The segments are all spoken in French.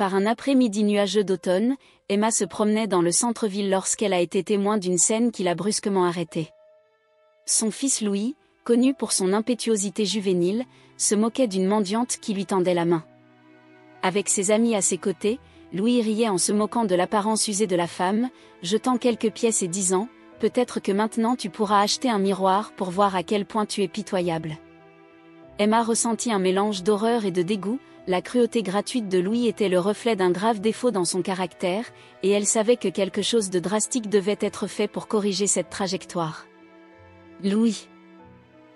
Par un après-midi nuageux d'automne, Emma se promenait dans le centre-ville lorsqu'elle a été témoin d'une scène qui l'a brusquement arrêtée. Son fils Louis, connu pour son impétuosité juvénile, se moquait d'une mendiante qui lui tendait la main. Avec ses amis à ses côtés, Louis riait en se moquant de l'apparence usée de la femme, jetant quelques pièces et disant « Peut-être que maintenant tu pourras acheter un miroir pour voir à quel point tu es pitoyable. » Emma ressentit un mélange d'horreur et de dégoût. La cruauté gratuite de Louis était le reflet d'un grave défaut dans son caractère, et elle savait que quelque chose de drastique devait être fait pour corriger cette trajectoire. « Louis !»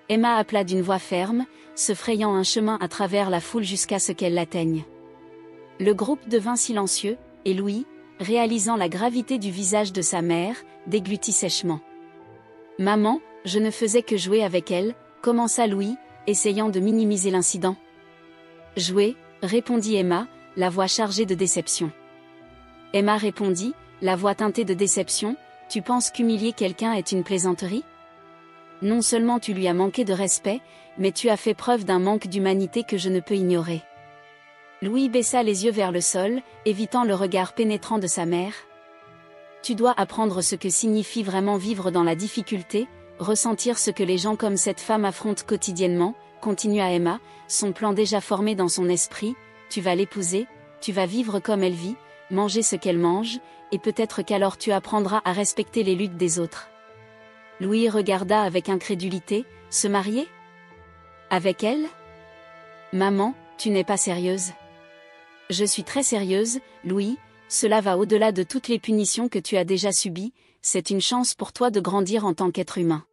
Emma appela d'une voix ferme, se frayant un chemin à travers la foule jusqu'à ce qu'elle l'atteigne. Le groupe devint silencieux, et Louis, réalisant la gravité du visage de sa mère, déglutit sèchement. « Maman, je ne faisais que jouer avec elle », commença Louis, essayant de minimiser l'incident. « Jouer », répondit Emma, la voix chargée de déception. Emma répondit, la voix teintée de déception, « Tu penses qu'humilier quelqu'un est une plaisanterie ? Non seulement tu lui as manqué de respect, mais tu as fait preuve d'un manque d'humanité que je ne peux ignorer. » Louis baissa les yeux vers le sol, évitant le regard pénétrant de sa mère. « Tu dois apprendre ce que signifie vraiment vivre dans la difficulté, ressentir ce que les gens comme cette femme affrontent quotidiennement, » continua Emma, son plan déjà formé dans son esprit. « Tu vas l'épouser, tu vas vivre comme elle vit, manger ce qu'elle mange, et peut-être qu'alors tu apprendras à respecter les luttes des autres. » Louis regarda avec incrédulité. « Se marier ? Avec elle ? Maman, tu n'es pas sérieuse ? » « Je suis très sérieuse, Louis, cela va au-delà de toutes les punitions que tu as déjà subies, c'est une chance pour toi de grandir en tant qu'être humain. »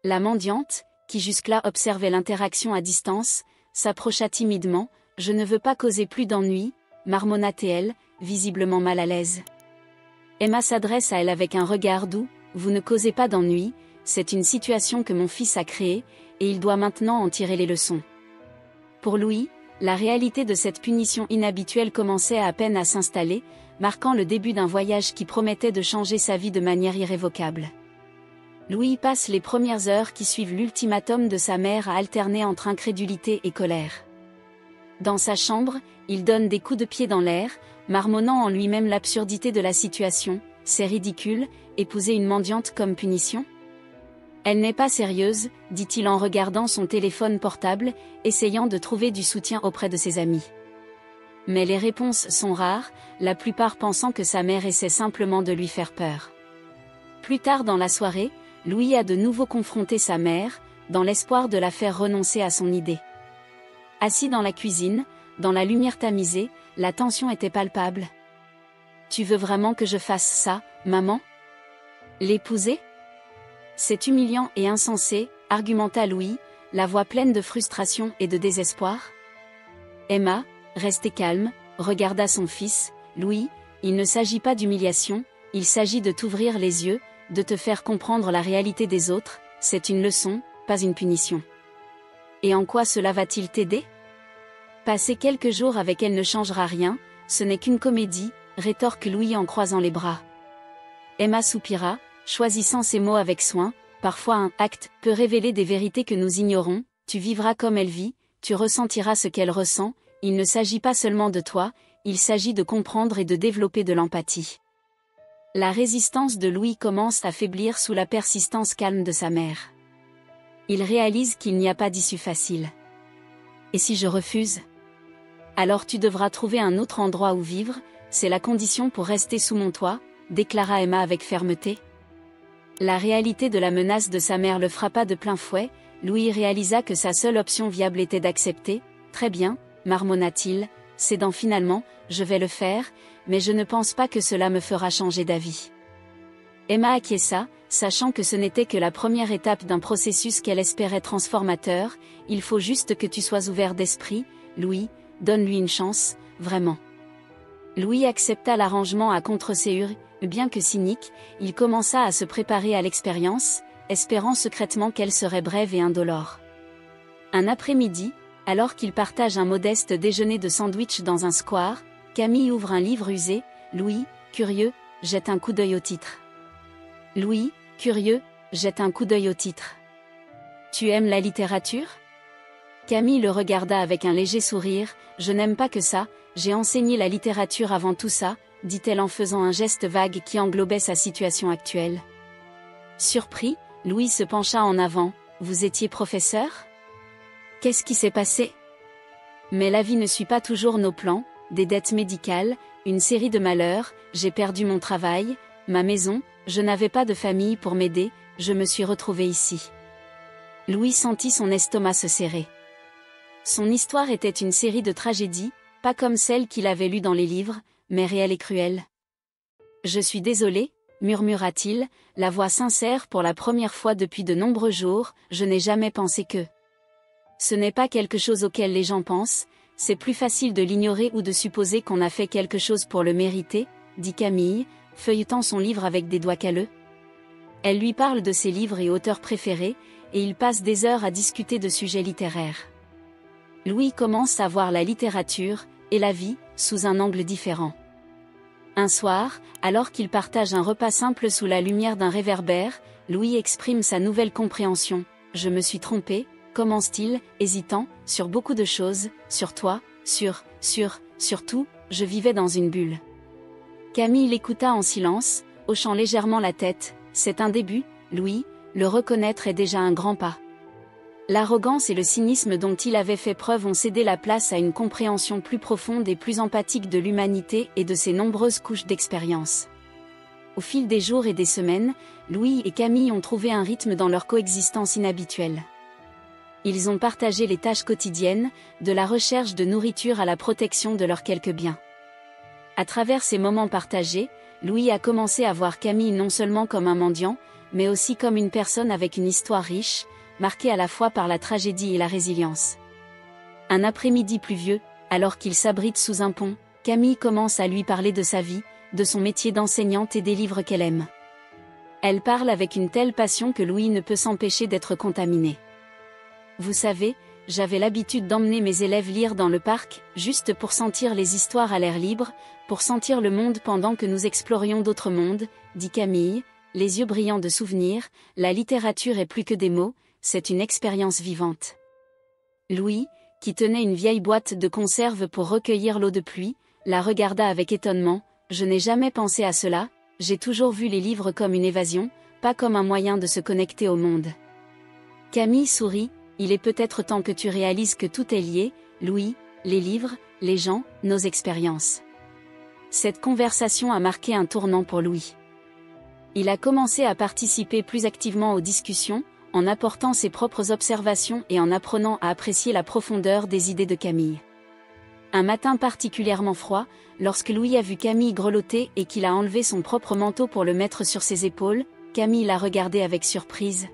La mendiante, qui jusque-là observait l'interaction à distance, s'approcha timidement. « Je ne veux pas causer plus d'ennuis, » marmonna-t-elle, visiblement mal à l'aise. Emma s'adresse à elle avec un regard doux. « Vous ne causez pas d'ennuis, c'est une situation que mon fils a créée, et il doit maintenant en tirer les leçons. » Pour Louis, la réalité de cette punition inhabituelle commençait à peine à s'installer, marquant le début d'un voyage qui promettait de changer sa vie de manière irrévocable. Louis passe les premières heures qui suivent l'ultimatum de sa mère à alterner entre incrédulité et colère. Dans sa chambre, il donne des coups de pied dans l'air, marmonnant en lui-même l'absurdité de la situation. « C'est ridicule, épouser une mendiante comme punition ? Elle n'est pas sérieuse, » dit-il en regardant son téléphone portable, essayant de trouver du soutien auprès de ses amis. Mais les réponses sont rares, la plupart pensant que sa mère essaie simplement de lui faire peur. Plus tard dans la soirée, Louis a de nouveau confronté sa mère, dans l'espoir de la faire renoncer à son idée. Assis dans la cuisine, dans la lumière tamisée, la tension était palpable. « Tu veux vraiment que je fasse ça, maman ? L'épouser ? C'est humiliant et insensé, » argumenta Louis, la voix pleine de frustration et de désespoir. Emma, restée calme, regarda son fils. « Louis, il ne s'agit pas d'humiliation, il s'agit de t'ouvrir les yeux, de te faire comprendre la réalité des autres, c'est une leçon, pas une punition. » « Et en quoi cela va-t-il t'aider ? Passer quelques jours avec elle ne changera rien, ce n'est qu'une comédie, » rétorque Louis en croisant les bras. Emma soupira, choisissant ses mots avec soin. « Parfois un acte peut révéler des vérités que nous ignorons, tu vivras comme elle vit, tu ressentiras ce qu'elle ressent, il ne s'agit pas seulement de toi, il s'agit de comprendre et de développer de l'empathie. » La résistance de Louis commence à faiblir sous la persistance calme de sa mère. Il réalise qu'il n'y a pas d'issue facile. « Et si je refuse ? Alors tu devras trouver un autre endroit où vivre, c'est la condition pour rester sous mon toit, » déclara Emma avec fermeté. La réalité de la menace de sa mère le frappa de plein fouet. Louis réalisa que sa seule option viable était d'accepter. « Très bien, » marmonna-t-il, cédant finalement, « je vais le faire, mais je ne pense pas que cela me fera changer d'avis. » Emma acquiesça, sachant que ce n'était que la première étape d'un processus qu'elle espérait transformateur. « Il faut juste que tu sois ouvert d'esprit, Louis, donne-lui une chance, vraiment. » Louis accepta l'arrangement à contre-séure. Bien que cynique, il commença à se préparer à l'expérience, espérant secrètement qu'elle serait brève et indolore. Un après-midi, alors qu'il partage un modeste déjeuner de sandwich dans un square, Camille ouvre un livre usé. Louis, curieux, jette un coup d'œil au titre. Louis, curieux, jette un coup d'œil au titre. « Tu aimes la littérature ? » Camille le regarda avec un léger sourire. « Je n'aime pas que ça, j'ai enseigné la littérature avant tout ça, dit-elle en faisant un geste vague qui englobait sa situation actuelle. Surpris, Louis se pencha en avant. Vous étiez professeur ? Qu'est-ce qui s'est passé ? Mais la vie ne suit pas toujours nos plans, des dettes médicales, une série de malheurs, j'ai perdu mon travail, ma maison, je n'avais pas de famille pour m'aider, je me suis retrouvé ici. Louis sentit son estomac se serrer. Son histoire était une série de tragédies, pas comme celle qu'il avait lue dans les livres, mais réelle et cruelle. Je suis désolé, murmura-t-il, la voix sincère pour la première fois depuis de nombreux jours, je n'ai jamais pensé que... Ce n'est pas quelque chose auquel les gens pensent, c'est plus facile de l'ignorer ou de supposer qu'on a fait quelque chose pour le mériter, dit Camille, feuilletant son livre avec des doigts calleux. Elle lui parle de ses livres et auteurs préférés, et ils passent des heures à discuter de sujets littéraires. Louis commence à voir la littérature, et la vie, sous un angle différent. Un soir, alors qu'ils partagent un repas simple sous la lumière d'un réverbère, Louis exprime sa nouvelle compréhension. « Je me suis trompé », commence-t-il, hésitant, sur beaucoup de choses, sur toi, sur tout, je vivais dans une bulle. Camille l'écouta en silence, hochant légèrement la tête. C'est un début, Louis, le reconnaître est déjà un grand pas. L'arrogance et le cynisme dont il avait fait preuve ont cédé la place à une compréhension plus profonde et plus empathique de l'humanité et de ses nombreuses couches d'expérience. Au fil des jours et des semaines, Louis et Camille ont trouvé un rythme dans leur coexistence inhabituelle. Ils ont partagé les tâches quotidiennes, de la recherche de nourriture à la protection de leurs quelques biens. À travers ces moments partagés, Louis a commencé à voir Camille non seulement comme un mendiant, mais aussi comme une personne avec une histoire riche, marquée à la fois par la tragédie et la résilience. Un après-midi pluvieux, alors qu'il s'abrite sous un pont, Camille commence à lui parler de sa vie, de son métier d'enseignante et des livres qu'elle aime. Elle parle avec une telle passion que Louis ne peut s'empêcher d'être contaminé. Vous savez, j'avais l'habitude d'emmener mes élèves lire dans le parc, juste pour sentir les histoires à l'air libre, pour sentir le monde pendant que nous explorions d'autres mondes, dit Camille, les yeux brillants de souvenirs. La littérature est plus que des mots, c'est une expérience vivante. Louis, qui tenait une vieille boîte de conserve pour recueillir l'eau de pluie, la regarda avec étonnement. Je n'ai jamais pensé à cela, j'ai toujours vu les livres comme une évasion, pas comme un moyen de se connecter au monde. Camille sourit. Il est peut-être temps que tu réalises que tout est lié, Louis, les livres, les gens, nos expériences. Cette conversation a marqué un tournant pour Louis. Il a commencé à participer plus activement aux discussions, en apportant ses propres observations et en apprenant à apprécier la profondeur des idées de Camille. Un matin particulièrement froid, lorsque Louis a vu Camille grelotter et qu'il a enlevé son propre manteau pour le mettre sur ses épaules, Camille l'a regardé avec surprise.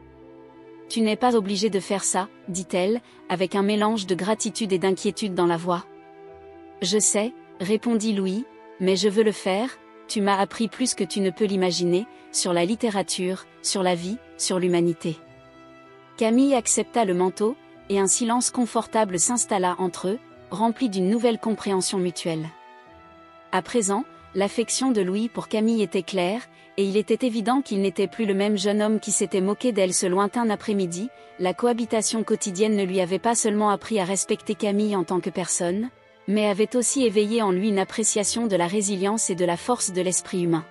« Tu n'es pas obligé de faire ça, » dit-elle, avec un mélange de gratitude et d'inquiétude dans la voix. « Je sais, » répondit Louis, « mais je veux le faire, tu m'as appris plus que tu ne peux l'imaginer, sur la littérature, sur la vie, sur l'humanité. » Camille accepta le manteau, et un silence confortable s'installa entre eux, rempli d'une nouvelle compréhension mutuelle. À présent, l'affection de Louis pour Camille était claire, et il était évident qu'il n'était plus le même jeune homme qui s'était moqué d'elle ce lointain après-midi. La cohabitation quotidienne ne lui avait pas seulement appris à respecter Camille en tant que personne, mais avait aussi éveillé en lui une appréciation de la résilience et de la force de l'esprit humain.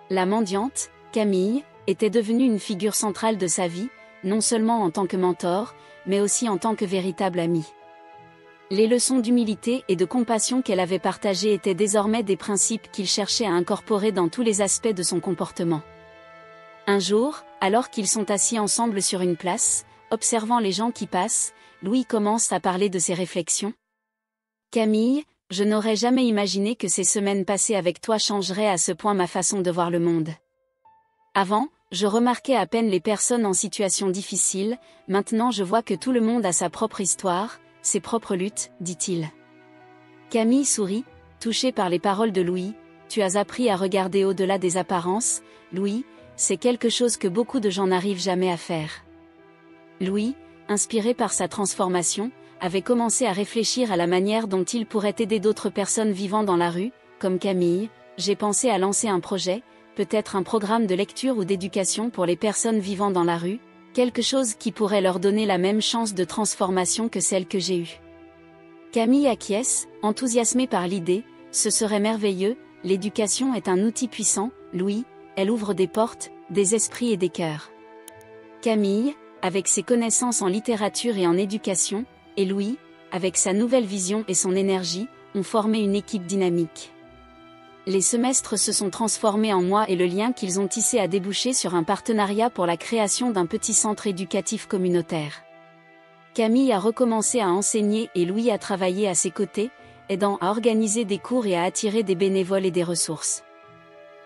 La mendiante, Camille, était devenue une figure centrale de sa vie, non seulement en tant que mentor, mais aussi en tant que véritable amie. Les leçons d'humilité et de compassion qu'elle avait partagées étaient désormais des principes qu'il cherchait à incorporer dans tous les aspects de son comportement. Un jour, alors qu'ils sont assis ensemble sur une place, observant les gens qui passent, Louis commence à parler de ses réflexions. « Camille, je n'aurais jamais imaginé que ces semaines passées avec toi changeraient à ce point ma façon de voir le monde. Avant, je remarquais à peine les personnes en situation difficile, maintenant je vois que tout le monde a sa propre histoire, ses propres luttes, dit-il. » Camille sourit, touchée par les paroles de Louis. « Tu as appris à regarder au-delà des apparences, Louis, c'est quelque chose que beaucoup de gens n'arrivent jamais à faire. » Louis, inspiré par sa transformation, avait commencé à réfléchir à la manière dont il pourrait aider d'autres personnes vivant dans la rue, comme Camille. « J'ai pensé à lancer un projet, peut-être un programme de lecture ou d'éducation pour les personnes vivant dans la rue, quelque chose qui pourrait leur donner la même chance de transformation que celle que j'ai eue. » Camille acquiesce, enthousiasmée par l'idée, ce serait merveilleux, l'éducation est un outil puissant, Louis, elle ouvre des portes, des esprits et des cœurs. Camille, avec ses connaissances en littérature et en éducation, et Louis, avec sa nouvelle vision et son énergie, ont formé une équipe dynamique. Les semestres se sont transformés en mois et le lien qu'ils ont tissé a débouché sur un partenariat pour la création d'un petit centre éducatif communautaire. Camille a recommencé à enseigner et Louis a travaillé à ses côtés, aidant à organiser des cours et à attirer des bénévoles et des ressources.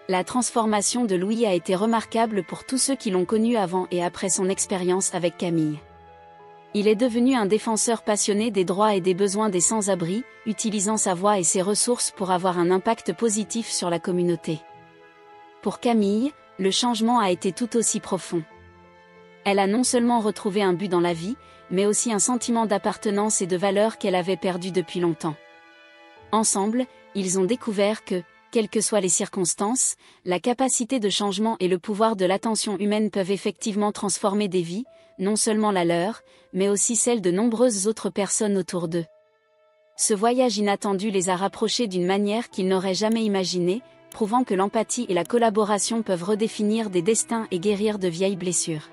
La transformation de Louis a été remarquable pour tous ceux qui l'ont connu avant et après son expérience avec Camille. Il est devenu un défenseur passionné des droits et des besoins des sans-abri, utilisant sa voix et ses ressources pour avoir un impact positif sur la communauté. Pour Camille, le changement a été tout aussi profond. Elle a non seulement retrouvé un but dans la vie, mais aussi un sentiment d'appartenance et de valeur qu'elle avait perdu depuis longtemps. Ensemble, ils ont découvert que, quelles que soient les circonstances, la capacité de changement et le pouvoir de l'attention humaine peuvent effectivement transformer des vies, non seulement la leur, mais aussi celles de nombreuses autres personnes autour d'eux. Ce voyage inattendu les a rapprochés d'une manière qu'ils n'auraient jamais imaginée, prouvant que l'empathie et la collaboration peuvent redéfinir des destins et guérir de vieilles blessures.